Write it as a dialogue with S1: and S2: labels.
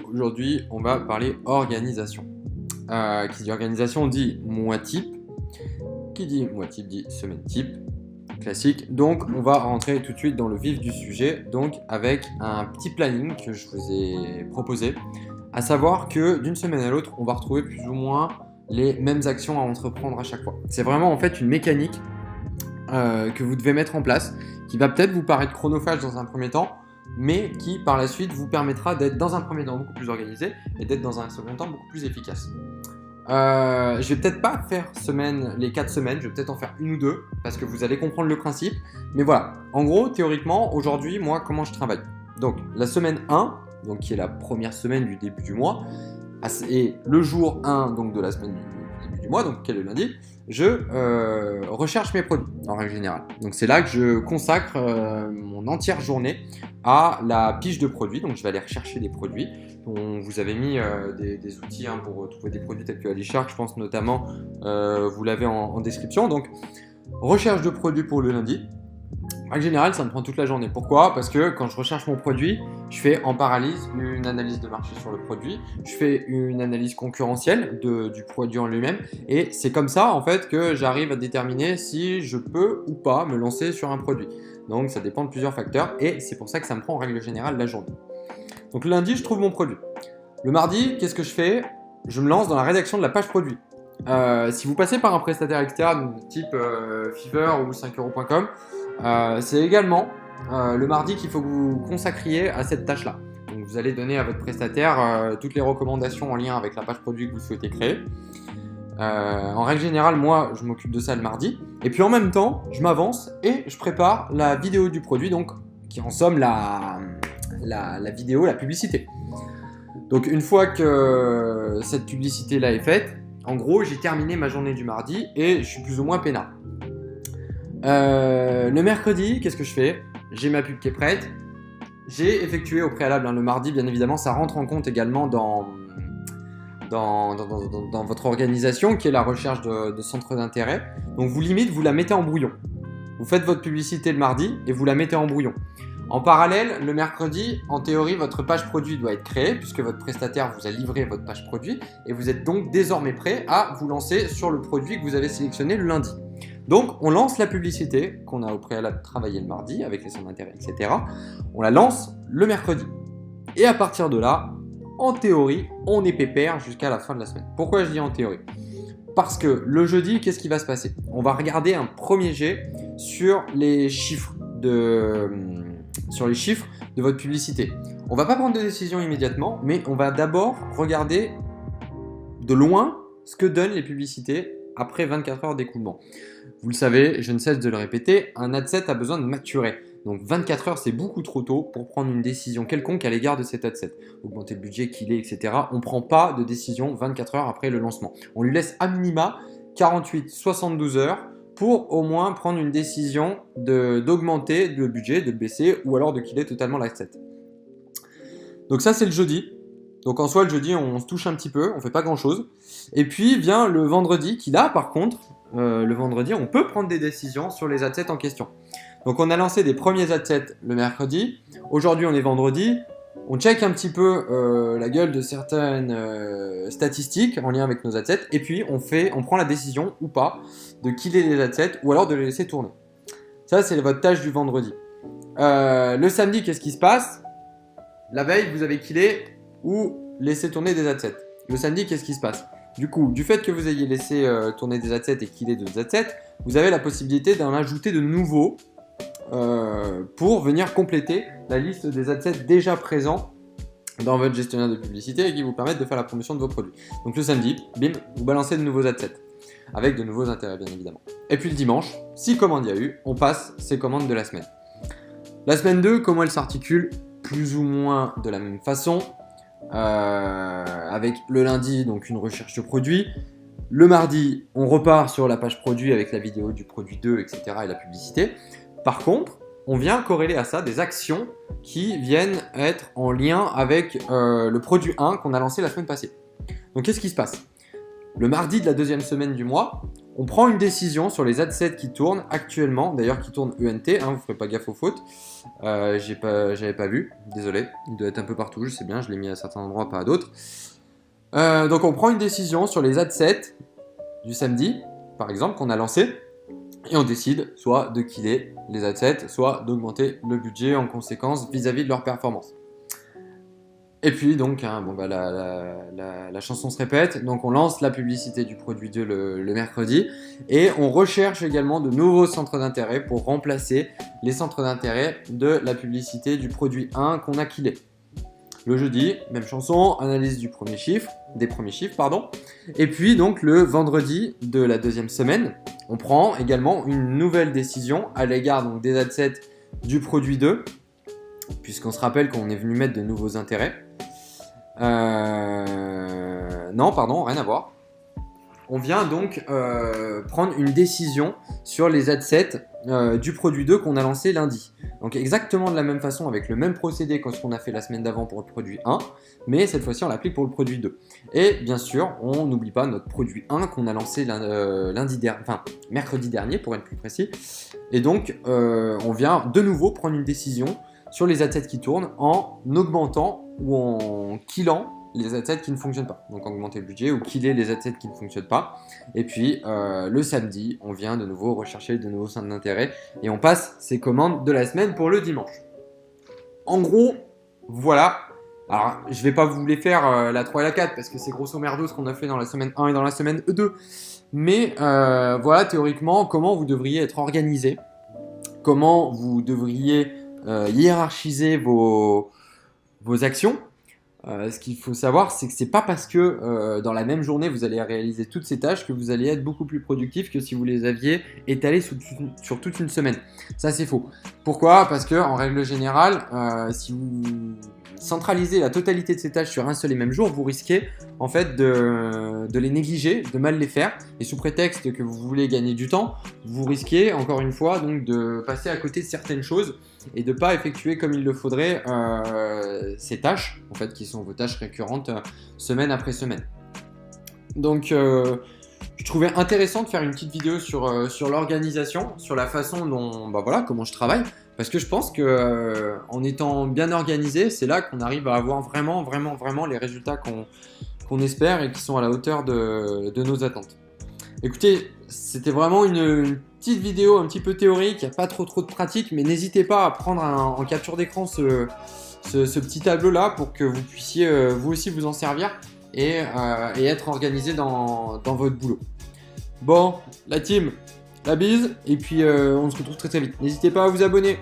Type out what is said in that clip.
S1: aujourd'hui, on va parler organisation. Qui dit organisation dit mois type. Qui dit mois type dit semaine type. Classique. Donc, on va rentrer tout de suite dans le vif du sujet, donc avec un petit planning que je vous ai proposé, à savoir que d'une semaine à l'autre, on va retrouver plus ou moins les mêmes actions à entreprendre à chaque fois. C'est vraiment en fait une mécanique que vous devez mettre en place, qui va peut-être vous paraître chronophage dans un premier temps, mais qui par la suite vous permettra d'être dans un premier temps beaucoup plus organisé et d'être dans un second temps beaucoup plus efficace. Je vais peut-être pas faire les 4 semaines, je vais peut-être en faire une ou deux parce que vous allez comprendre le principe. Mais voilà, en gros, théoriquement, aujourd'hui, moi, comment je travaille. Donc, la semaine 1, donc, qui est la première semaine du début du mois, et le jour 1 donc, de la semaine du début du mois, donc qui est le lundi, je recherche mes produits en règle générale. Donc, c'est là que je consacre mon entière journée à la pige de produits. Donc, je vais aller rechercher des produits. On vous avait mis des outils pour trouver des produits tels que Alishark, je pense notamment, vous l'avez en description. Donc, recherche de produits pour le lundi. En général, ça me prend toute la journée. Pourquoi ? Parce que quand je recherche mon produit, je fais en parallèle une analyse de marché sur le produit, je fais une analyse concurrentielle du produit en lui-même, et c'est comme ça en fait que j'arrive à déterminer si je peux ou pas me lancer sur un produit. Donc, ça dépend de plusieurs facteurs, et c'est pour ça que ça me prend en règle générale la journée. Donc le lundi, je trouve mon produit. Le mardi, qu'est-ce que je fais ? Je me lance dans la rédaction de la page produit. Si vous passez par un prestataire externe type Fiverr ou 5euros.com, c'est également le mardi qu'il faut que vous consacriez à cette tâche-là. Donc vous allez donner à votre prestataire toutes les recommandations en lien avec la page produit que vous souhaitez créer. En règle générale, moi, je m'occupe de ça le mardi. Et puis en même temps, je m'avance et je prépare la vidéo du produit, donc qui en somme la vidéo, la publicité. Donc une fois que cette publicité là est faite, en gros j'ai terminé ma journée du mardi et je suis plus ou moins peinard. Le mercredi, qu'est-ce que je fais ? J'ai ma pub qui est prête. J'ai effectué au préalable le mardi, bien évidemment, ça rentre en compte également dans votre organisation qui est la recherche de centres d'intérêt. Donc vous la mettez en brouillon. Vous faites votre publicité le mardi et vous la mettez en brouillon. En parallèle, le mercredi, en théorie, votre page produit doit être créée puisque votre prestataire vous a livré votre page produit et vous êtes donc désormais prêt à vous lancer sur le produit que vous avez sélectionné le lundi. Donc, on lance la publicité qu'on a au préalable travaillé le mardi avec les centres d'intérêt, etc. On la lance le mercredi. Et à partir de là, en théorie, on est pépère jusqu'à la fin de la semaine. Pourquoi je dis en théorie ? Parce que le jeudi, qu'est-ce qui va se passer ? On va regarder un premier jet sur les chiffres de votre publicité. On va pas prendre de décision immédiatement, mais on va d'abord regarder de loin ce que donnent les publicités après 24 heures d'écoulement. Vous le savez, je ne cesse de le répéter, un ad set a besoin de maturer. Donc 24 heures, c'est beaucoup trop tôt pour prendre une décision quelconque à l'égard de cet ad set. Augmenter le budget qu'il est, etc. On ne prend pas de décision 24 heures après le lancement. On lui laisse à minima 48-72 heures pour au moins prendre une décision d'augmenter le budget, de le baisser ou alors de killer totalement l'asset. Donc ça, c'est le jeudi. Donc en soi, le jeudi, on se touche un petit peu, on fait pas grand-chose. Et puis vient le vendredi, qui là, par contre, le vendredi, on peut prendre des décisions sur les adsets en question. Donc on a lancé des premiers adsets le mercredi. Aujourd'hui, on est vendredi. On check un petit peu la gueule de certaines statistiques en lien avec nos adsets et puis on prend la décision ou pas de killer les adsets ou alors de les laisser tourner. Ça, c'est votre tâche du vendredi. Le samedi, qu'est-ce qui se passe ? La veille, vous avez killé ou laissé tourner des adsets. Le samedi, qu'est-ce qui se passe ? Du coup, du fait que vous ayez laissé tourner des adsets et killer d'autres adsets, vous avez la possibilité d'en ajouter de nouveaux pour venir compléter la liste des adsets déjà présents dans votre gestionnaire de publicité et qui vous permettent de faire la promotion de vos produits. Donc le samedi, bim, vous balancez de nouveaux adsets avec de nouveaux intérêts bien évidemment. Et puis le dimanche, si commandes il y a eu, on passe ces commandes de la semaine. La semaine 2, comment elle s'articule ? Plus ou moins de la même façon, avec le lundi, donc une recherche de produit. Le mardi, on repart sur la page produit avec la vidéo du produit 2, etc. et la publicité. Par contre, on vient corréler à ça des actions qui viennent être en lien avec le produit 1 qu'on a lancé la semaine passée. Donc, qu'est-ce qui se passe ? le mardi de la deuxième semaine du mois, on prend une décision sur les adsets qui tournent actuellement, d'ailleurs qui tournent ENT, vous ne ferez pas gaffe aux fautes, j'avais pas vu, désolé, il doit être un peu partout, je sais bien, je l'ai mis à certains endroits, pas à d'autres. Donc on prend une décision sur les adsets du samedi, par exemple, qu'on a lancé, et on décide soit de killer les adsets, soit d'augmenter le budget en conséquence vis-à-vis de leur performance. Et puis donc, la chanson se répète, donc on lance la publicité du produit 2 le mercredi, et on recherche également de nouveaux centres d'intérêt pour remplacer les centres d'intérêt de la publicité du produit 1 qu'on a killé. Le jeudi, même chanson, analyse des premiers chiffres, et puis donc le vendredi de la deuxième semaine, on prend également une nouvelle décision à l'égard donc des adsets du produit 2, puisqu'on se rappelle qu'on est venu mettre de nouveaux intérêts. Non, pardon, rien à voir. On vient donc prendre une décision sur les adsets du produit 2 qu'on a lancé lundi. Donc exactement de la même façon, avec le même procédé que ce qu'on a fait la semaine d'avant pour le produit 1, mais cette fois-ci on l'applique pour le produit 2. Et bien sûr, on n'oublie pas notre produit 1 qu'on a lancé mercredi dernier pour être plus précis. Et donc on vient de nouveau prendre une décision sur les adsets qui tournent en augmentant ou en killant les adsets qui ne fonctionnent pas. Donc augmenter le budget ou killer les adsets qui ne fonctionnent pas. Et puis le samedi, on vient de nouveau rechercher de nouveaux centres d'intérêt et on passe ces commandes de la semaine pour le dimanche. En gros, voilà. Alors, je vais pas vous les faire la 3 et la 4 parce que c'est grosso merdo ce qu'on a fait dans la semaine 1 et dans la semaine 2. Mais voilà théoriquement comment vous devriez être organisé, comment vous devriez hiérarchiser vos actions. Ce qu'il faut savoir, c'est que c'est pas parce que dans la même journée vous allez réaliser toutes ces tâches que vous allez être beaucoup plus productif que si vous les aviez étalées sur toute une semaine. Ça c'est faux. Pourquoi ? Parce que en règle générale, si vous centralisez la totalité de ces tâches sur un seul et même jour, vous risquez en fait de les négliger, de mal les faire. Et sous prétexte que vous voulez gagner du temps, vous risquez encore une fois donc de passer à côté de certaines choses et de ne pas effectuer comme il le faudrait ces tâches, en fait, qui sont vos tâches récurrentes semaine après semaine. Donc, je trouvais intéressant de faire une petite vidéo sur l'organisation, sur la façon dont, comment je travaille, parce que je pense que en étant bien organisé, c'est là qu'on arrive à avoir vraiment les résultats qu'on espère et qui sont à la hauteur de nos attentes. Écoutez, c'était vraiment une petite vidéo un petit peu théorique, il n'y a pas trop de pratique, mais n'hésitez pas à prendre en capture d'écran ce petit tableau là pour que vous puissiez vous aussi vous en servir et être organisé dans votre boulot. Bon, la team, la bise, et puis on se retrouve très vite. N'hésitez pas à vous abonner.